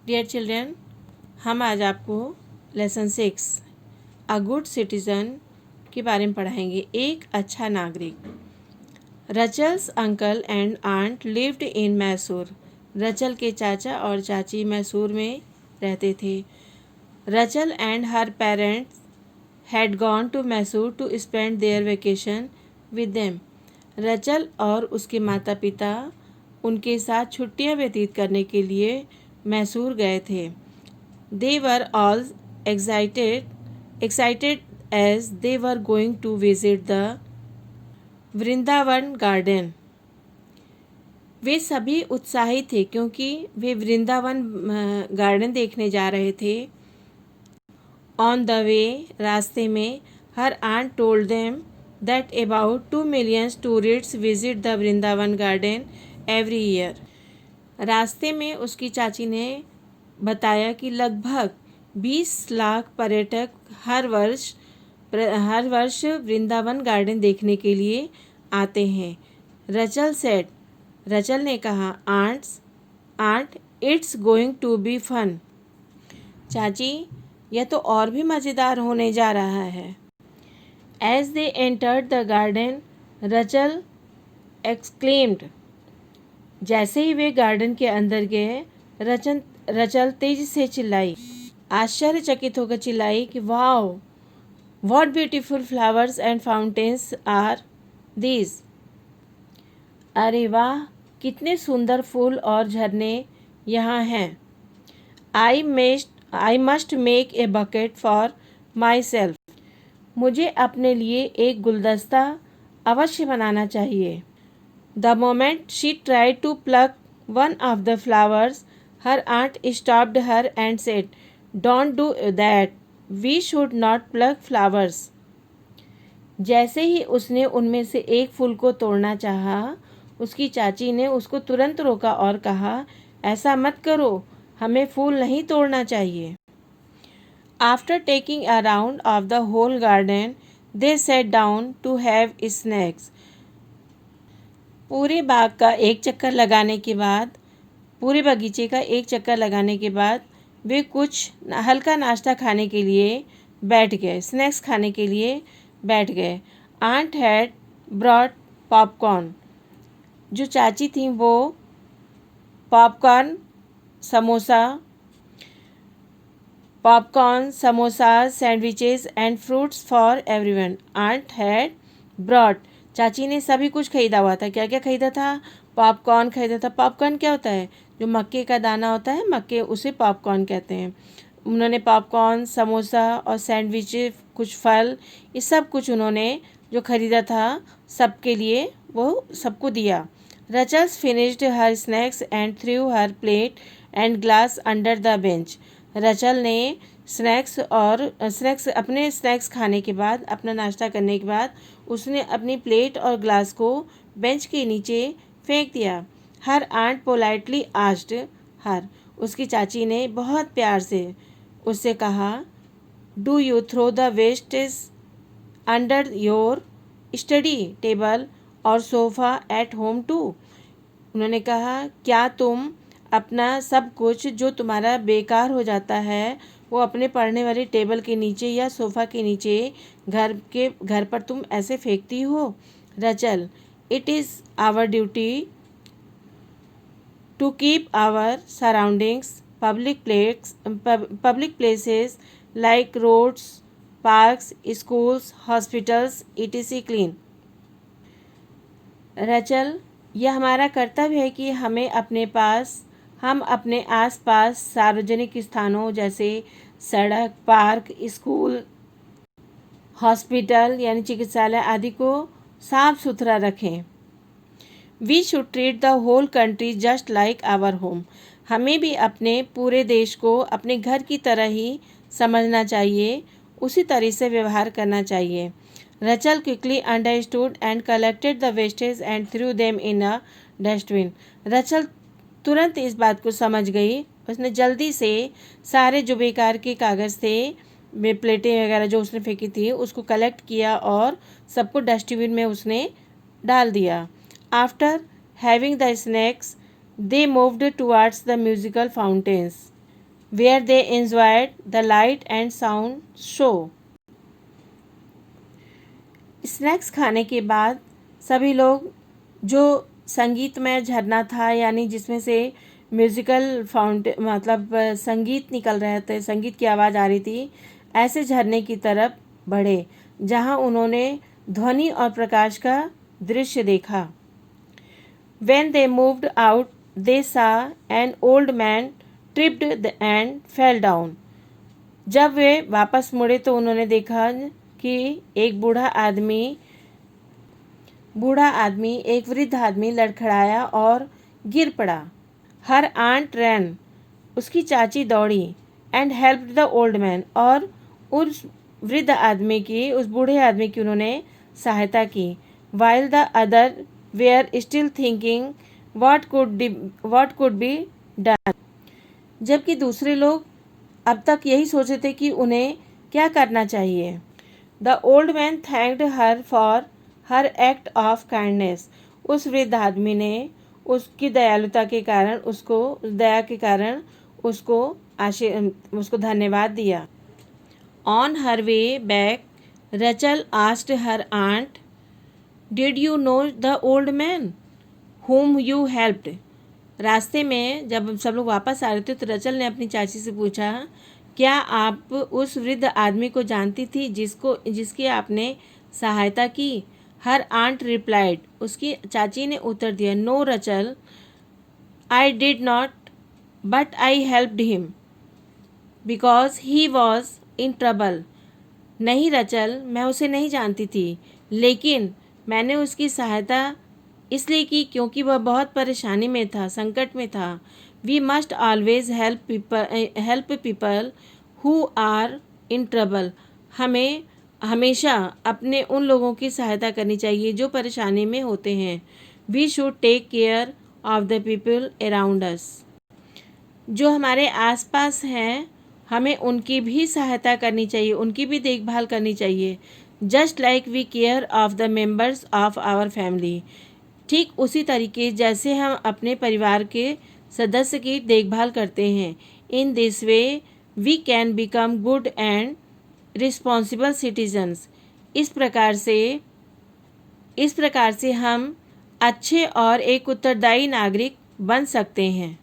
Dear children, हम आज आपको लेसन 6 अ गुड सिटीज़न के बारे में पढ़ाएंगे। एक अच्छा नागरिक। Rachel's uncle and aunt lived in Mysore. Rachel के चाचा और चाची मैसूर में रहते थे। Rachel and her parents had gone to Mysore to spend their vacation with them. Rachel और उसके माता पिता उनके साथ छुट्टियां व्यतीत करने के लिए मैसूर गए थे। They were all excited as they were going to visit the Vrindavan garden. वे सभी उत्साहित थे क्योंकि वे वृंदावन गार्डन देखने जा रहे थे। ऑन द वे, रास्ते में, her aunt told them that about 2 million tourists visit the Vrindavan garden every year। रास्ते में उसकी चाची ने बताया कि लगभग 20 लाख पर्यटक हर वर्ष वृंदावन गार्डन देखने के लिए आते हैं। रचल ने कहा, aunt it's going to be fun. चाची, यह तो और भी मज़ेदार होने जा रहा है। As they entered the garden, रचल exclaimed। जैसे ही वे गार्डन के अंदर गए, रचल तेजी से चिल्लाई, आश्चर्यचकित होकर चिल्लाई कि wow, what beautiful flowers and fountains are these. अरे वाह, कितने सुंदर फूल और झरने यहाँ हैं। I must make a bucket for myself. मुझे अपने लिए एक गुलदस्ता अवश्य बनाना चाहिए। The moment she tried to pluck one of the flowers, her aunt stopped her and said, don't do that, we should not pluck flowers. जैसे ही उसने उनमें से एक फूल को तोड़ना चाहा, उसकी चाची ने उसको तुरंत रोका और कहा, ऐसा मत करो, हमें फूल नहीं तोड़ना चाहिए। After taking a round of the whole garden, they sat down to have snacks। पूरे बगीचे का एक चक्कर लगाने के बाद वे कुछ हल्का नाश्ता खाने के लिए बैठ गए, स्नैक्स खाने के लिए बैठ गए। Aunt had brought popcorn. जो चाची थी वो popcorn, samosa, sandwiches and fruits for everyone. Aunt had brought. चाची ने सभी कुछ खरीदा हुआ था। क्या क्या खरीदा था? पॉपकॉर्न खरीदा था। पॉपकॉर्न क्या होता है? जो मक्के का दाना होता है, मक्के, उसे पॉपकॉर्न कहते हैं। उन्होंने पॉपकॉर्न, समोसा और सैंडविचेस, कुछ फल, ये सब कुछ उन्होंने जो खरीदा था सबके लिए वो सबको दिया। Rachel's finished her snacks and threw her plate and glass under the bench. Rachel ने अपने स्नैक्स खाने के बाद, अपना नाश्ता करने के बाद, उसने अपनी प्लेट और ग्लास को बेंच के नीचे फेंक दिया। Her aunt politely asked her. उसकी चाची ने बहुत प्यार से उससे कहा, do you throw the wastage under your study table और सोफ़ा एट होम टू। उन्होंने कहा, क्या तुम अपना सब कुछ जो तुम्हारा बेकार हो जाता है वो अपने पढ़ने वाली टेबल के नीचे या सोफ़ा के नीचे घर पर तुम ऐसे फेंकती हो? Rachel, it is our duty to keep our surroundings, public places like roads, parks, schools, hospitals, etc clean. Rachel, यह हमारा कर्तव्य है कि हम अपने आसपास सार्वजनिक स्थानों जैसे सड़क, पार्क, स्कूल, हॉस्पिटल यानी चिकित्सालय आदि को साफ सुथरा रखें। We should treat the whole country just like our home. हमें भी अपने पूरे देश को अपने घर की तरह ही समझना चाहिए, उसी तरह से व्यवहार करना चाहिए। रचल quickly understood and collected the wastage and through them in a dustbin. रचल तुरंत इस बात को समझ गई। उसने जल्दी से सारे जो बेकार के कागज़ थे, प्लेटें वगैरह जो उसने फेंकी थी, उसको कलेक्ट किया और सबको डस्टबिन में उसने डाल दिया। After having the snacks they moved towards the musical fountains. where they enjoyed the light and sound show. Snacks खाने के बाद सभी लोग जो संगीतमय झरना था, यानी जिसमें से म्यूज़िकल मतलब संगीत निकल रहे थे, संगीत की आवाज़ आ रही थी, ऐसे झरने की तरफ बढ़े जहां उन्होंने ध्वनि और प्रकाश का दृश्य देखा. When they moved out, they saw an old man tripped and fell down. जब वे वापस मुड़े तो उन्होंने देखा कि एक बूढ़ा आदमी एक वृद्ध आदमी लड़खड़ाया और गिर पड़ा. Her aunt ran. उसकी चाची दौड़ी. And helped the old man. और उस वृद्ध आदमी की, उस बूढ़े आदमी की उन्होंने सहायता की. While the other were still thinking what could be done. जबकि दूसरे लोग अब तक यही सोचे थे कि उन्हें क्या करना चाहिए. The old man thanked her for her act of kindness. उस वृद्ध आदमी ने उसकी दयालुता के कारण, दया के कारण उसको धन्यवाद दिया. On her way back, Rachel asked her aunt, "Did you know the old man whom you helped?" रास्ते में जब सब लोग वापस आ रहे थे तो रचल ने अपनी चाची से पूछा, क्या आप उस वृद्ध आदमी को जानती थी जिसकी आपने सहायता की? Her aunt replied. उसकी चाची ने उत्तर दिया, no Rachel, I did not, but I helped him because he was in trouble. नहीं रचल, मैं उसे नहीं जानती थी, लेकिन मैंने उसकी सहायता इसलिए की क्योंकि वह बहुत परेशानी में था, संकट में था. We must always help people who are in trouble. हमें हमेशा अपने उन लोगों की सहायता करनी चाहिए जो परेशानी में होते हैं. We should take care of the people around us. जो हमारे आसपास हैं, हमें उनकी भी सहायता करनी चाहिए, उनकी भी देखभाल करनी चाहिए. Just like we care of the members of our family. ठीक उसी तरीके जैसे हम अपने परिवार के सदस्य की देखभाल करते हैं. In this way we can become good and responsible citizens. इस प्रकार से हम अच्छे और एक उत्तरदायी नागरिक बन सकते हैं.